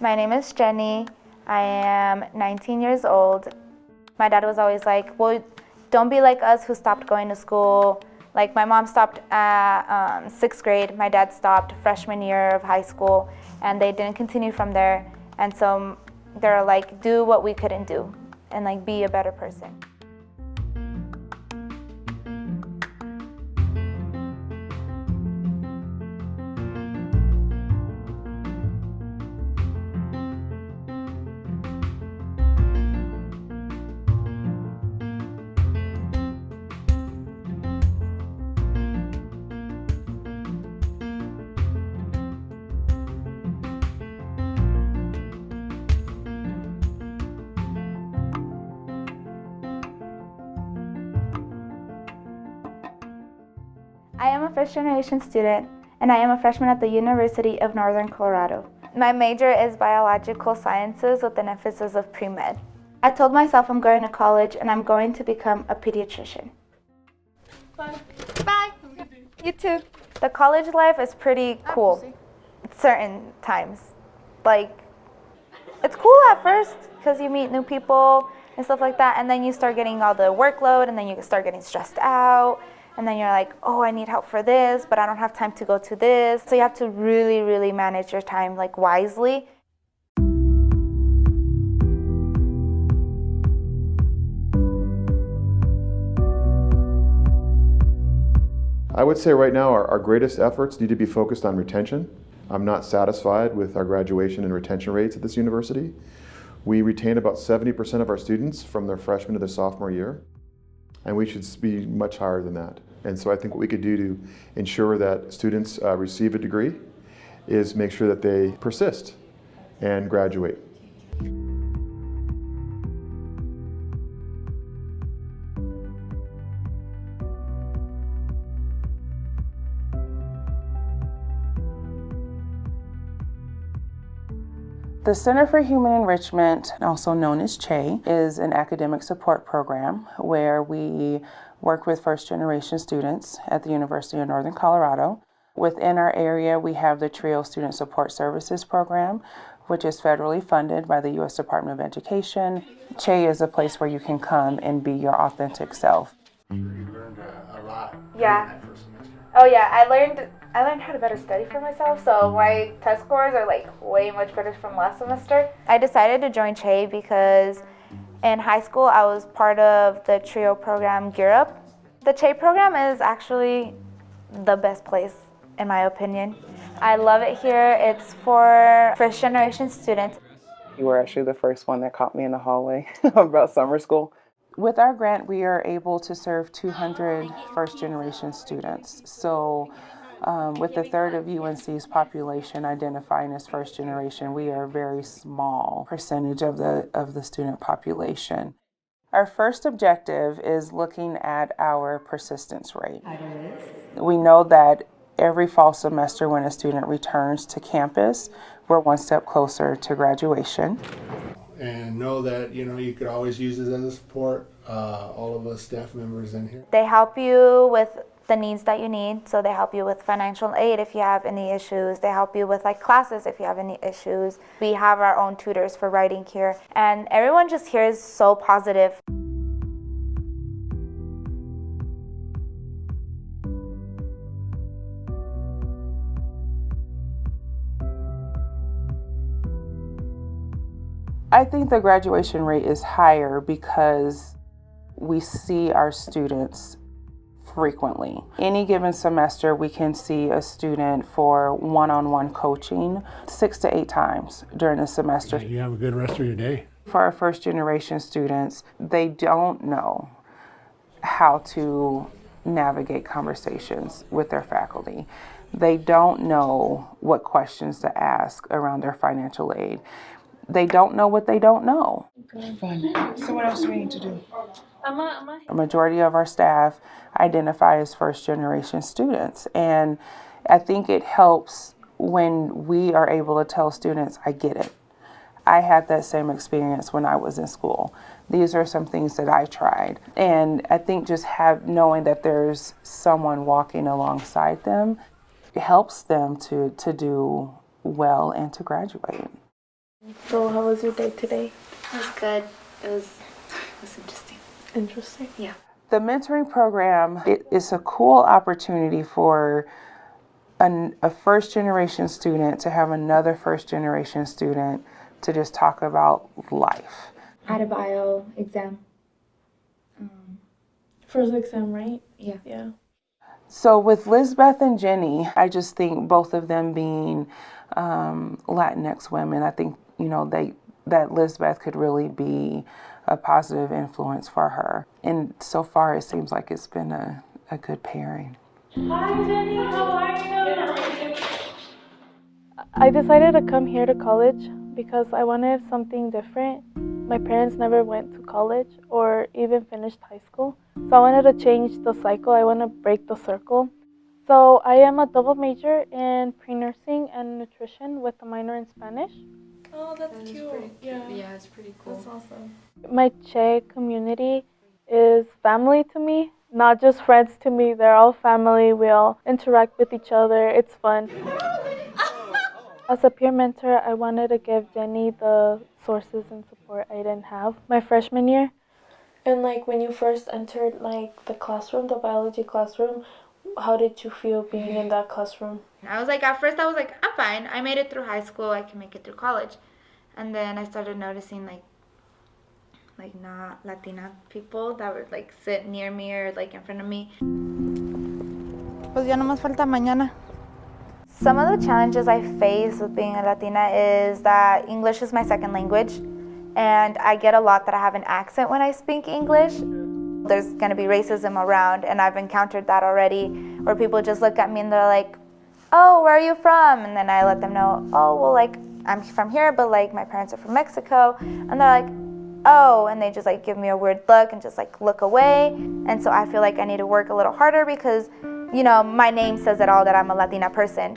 My name is Jenny. I am 19 years old. My dad was always like, well, don't be like us who stopped going to school. Like my mom stopped at 6th grade. My dad stopped freshman year of high school, and they didn't continue from there. And so they're like, do what we couldn't do and like be a better person. I am a first-generation student, and I am a freshman at the University of Northern Colorado. My major is biological sciences with an emphasis of pre-med. I told myself I'm going to college and I'm going to become a pediatrician. Bye. Bye. You too. The college life is pretty cool at certain times. Like, it's cool at first because you meet new people and stuff like that, and then you start getting all the workload, and then you start getting stressed out. And then you're like, oh, I need help for this, but I don't have time to go to this. So you have to really, really manage your time like wisely. I would say right now our greatest efforts need to be focused on retention. I'm not satisfied with our graduation and retention rates at this university. We retain about 70% of our students from their freshman to their sophomore year, and we should be much higher than that. And so I think what we could do to ensure that students receive a degree is make sure that they persist and graduate. The Center for Human Enrichment, also known as CHE, is an academic support program where we work with first-generation students at the University of Northern Colorado. Within our area, we have the TRIO Student Support Services Program, which is federally funded by the U.S. Department of Education. CHE is a place where you can come and be your authentic self. You learned a lot in Yeah. that first semester. Oh yeah, I learned how to better study for myself, so my test scores are like way much better from last semester. I decided to join CHE because in high school I was part of the TRIO program Gear Up. The CHE program is actually the best place in my opinion. I love it here. It's for first generation students. You were actually the first one that caught me in the hallway about summer school. With our grant, we are able to serve 200 first-generation students. So with a third of UNC's population identifying as first generation, we are a very small percentage of the student population. Our first objective is looking at our persistence rate. We know that every fall semester when a student returns to campus, we're one step closer to graduation. And know that, you could always use it as a support, all of us staff members in here. They help you with the needs that you need. So they help you with financial aid if you have any issues. They help you with like classes if you have any issues. We have our own tutors for writing here. And everyone just here is so positive. I think the graduation rate is higher because we see our students frequently. Any given semester, we can see a student for one-on-one coaching 6 to 8 times during the semester. You have a good rest of your day. For our first generation students, they don't know how to navigate conversations with their faculty. They don't know what questions to ask around their financial aid. They don't know what they don't know. Fun. So what else do we need to do? A majority of our staff identify as first generation students, and I think it helps when we are able to tell students, I get it. I had that same experience when I was in school. These are some things that I tried. And I think just knowing that there's someone walking alongside them, it helps them to do well and to graduate. So how was your day today? It was good. It was interesting. Interesting. Yeah. The mentoring program is a cool opportunity for a first generation student to have another first generation student to just talk about life. I had a bio exam. First exam, right? Yeah. Yeah. So with Lizbeth and Jenny, I just think both of them being Latinx women, I think, that Lizbeth could really be a positive influence for her. And so far, it seems like it's been a good pairing. Hi, Jenny. How are you? I decided to come here to college because I wanted something different. My parents never went to college or even finished high school. So I wanted to change the cycle. I want to break the circle. So I am a double major in pre-nursing and nutrition with a minor in Spanish. Oh, that's cute. Yeah, it's pretty cool. That's awesome. My Che community is family to me, not just friends to me. They're all family. We all interact with each other. It's fun. As a peer mentor, I wanted to give Jenny the sources and support I didn't have my freshman year. And when you first entered the classroom, the biology classroom, how did you feel being in that classroom? I was like, at first I was like, I'm fine. I made it through high school. I can make it through college. And then I started noticing like not Latina people that would sit near me or in front of me. Pues ya nomás falta mañana. Some of the challenges I face with being a Latina is that English is my second language, and I get a lot that I have an accent when I speak English. There's going to be racism around, and I've encountered that already, where people just look at me and they're like, oh, where are you from? And then I let them know, oh, well, I'm from here, but my parents are from Mexico. And they're like, oh, and they just give me a weird look and just look away. And so I feel like I need to work a little harder because, my name says it all that I'm a Latina person.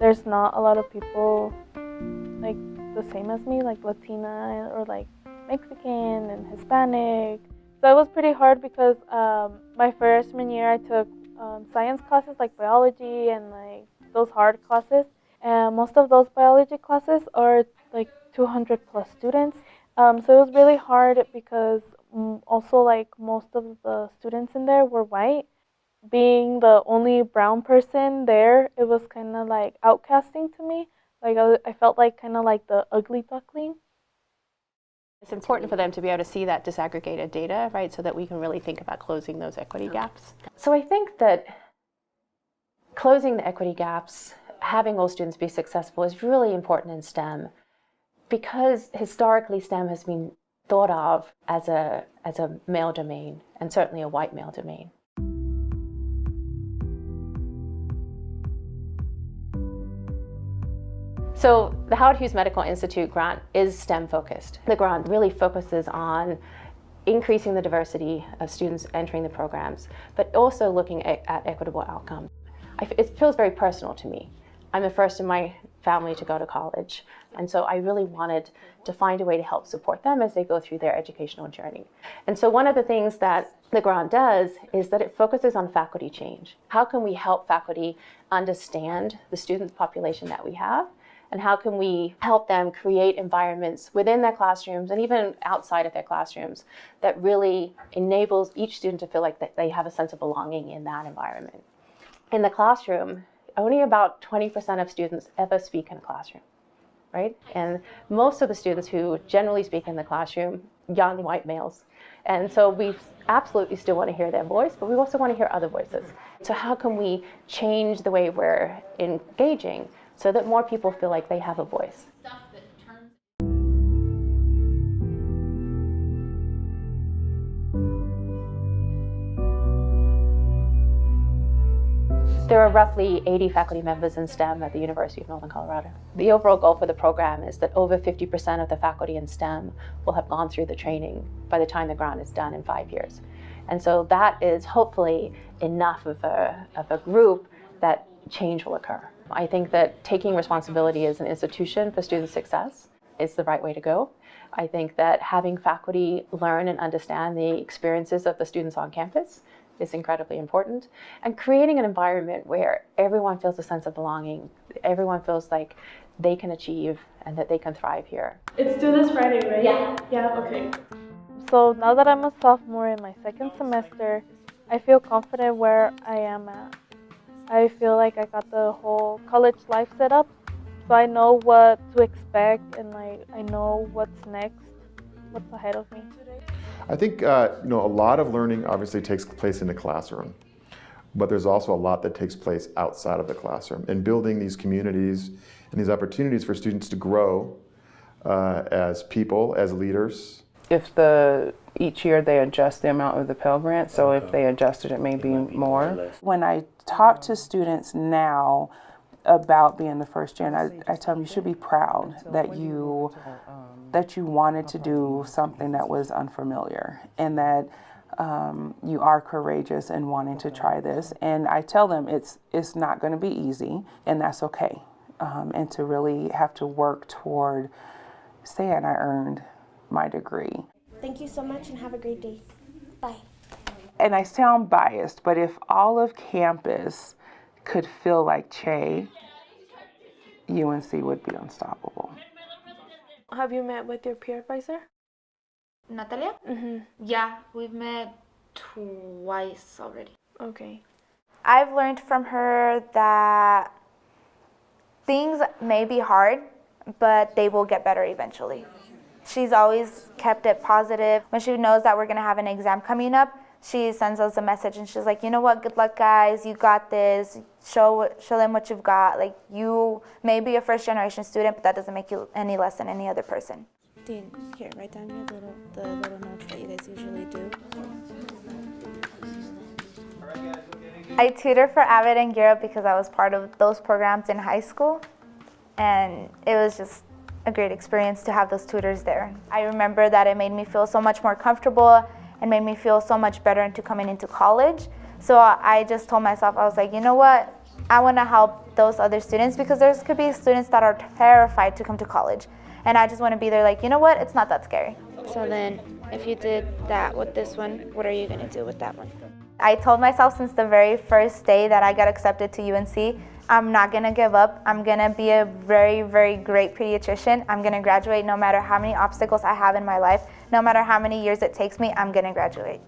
There's not a lot of people the same as me, Latina or Mexican and Hispanic. So it was pretty hard because my freshman year I took science classes like biology and those hard classes. And most of those biology classes are 200 plus students. So it was really hard because also most of the students in there were white. Being the only brown person there, it was kind of outcasting to me. I felt kind of like the ugly duckling. It's important for them to be able to see that disaggregated data, right, so that we can really think about closing those equity gaps. So I think that closing the equity gaps, having all students be successful is really important in STEM because historically STEM has been thought of as a male domain, and certainly a white male domain. So the Howard Hughes Medical Institute grant is STEM focused. The grant really focuses on increasing the diversity of students entering the programs, but also looking at equitable outcomes. It feels very personal to me. I'm the first in my family to go to college, and so I really wanted to find a way to help support them as they go through their educational journey. And so one of the things that the grant does is that it focuses on faculty change. How can we help faculty understand the student population that we have? And how can we help them create environments within their classrooms and even outside of their classrooms that really enables each student to feel like that they have a sense of belonging in that environment. In the classroom, only about 20% of students ever speak in a classroom, right? And most of the students who generally speak in the classroom, young white males. And so we absolutely still want to hear their voice, but we also want to hear other voices. So how can we change the way we're engaging so that more people feel like they have a voice? There are roughly 80 faculty members in STEM at the University of Northern Colorado. The overall goal for the program is that over 50% of the faculty in STEM will have gone through the training by the time the grant is done in 5 years. And so that is hopefully enough of a group that change will occur. I think that taking responsibility as an institution for student success is the right way to go. I think that having faculty learn and understand the experiences of the students on campus is incredibly important, and creating an environment where everyone feels a sense of belonging, everyone feels like they can achieve and that they can thrive here. It's due this Friday, right? Yeah. Yeah, okay. So now that I'm a sophomore in my second semester, I feel confident where I am at. I feel like I got the whole college life set up, so I know what to expect and I know what's next, what's ahead of me. I think a lot of learning obviously takes place in the classroom, but there's also a lot that takes place outside of the classroom, and building these communities and these opportunities for students to grow as people, as leaders. If each year they adjust the amount of the Pell Grant, so if they adjusted it may be more. When I talk to students now about being the first gen, I tell them you should be proud that you wanted to do something that was unfamiliar, and that you are courageous in wanting to try this. And I tell them it's not going to be easy, and that's okay. And to really have to work toward saying I earned my degree. Thank you so much and have a great day. Bye. And I sound biased, but if all of campus could feel like Che, UNC would be unstoppable. Have you met with your peer advisor? Natalia? Mm-hmm. Yeah, we've met twice already. Okay. I've learned from her that things may be hard, but they will get better eventually. She's always kept it positive. When she knows that we're going to have an exam coming up, she sends us a message and she's like, you know what, good luck guys, you got this, show them what you've got. Like, you may be a first generation student, but that doesn't make you any less than any other person. Dean, here, write down the little notes that you guys usually do. I tutored for Avid and Gear Up because I was part of those programs in high school, and it was just a great experience to have those tutors there. I remember that it made me feel so much more comfortable and made me feel so much better into coming into college. So I just told myself, I was like, you know what? I want to help those other students, because there could be students that are terrified to come to college. And I just want to be there like, you know what? It's not that scary. So then, if you did that with this one, what are you going to do with that one? I told myself since the very first day that I got accepted to UNC, I'm not going to give up. I'm going to be a very, very great pediatrician. I'm going to graduate no matter how many obstacles I have in my life. No matter how many years it takes me, I'm going to graduate.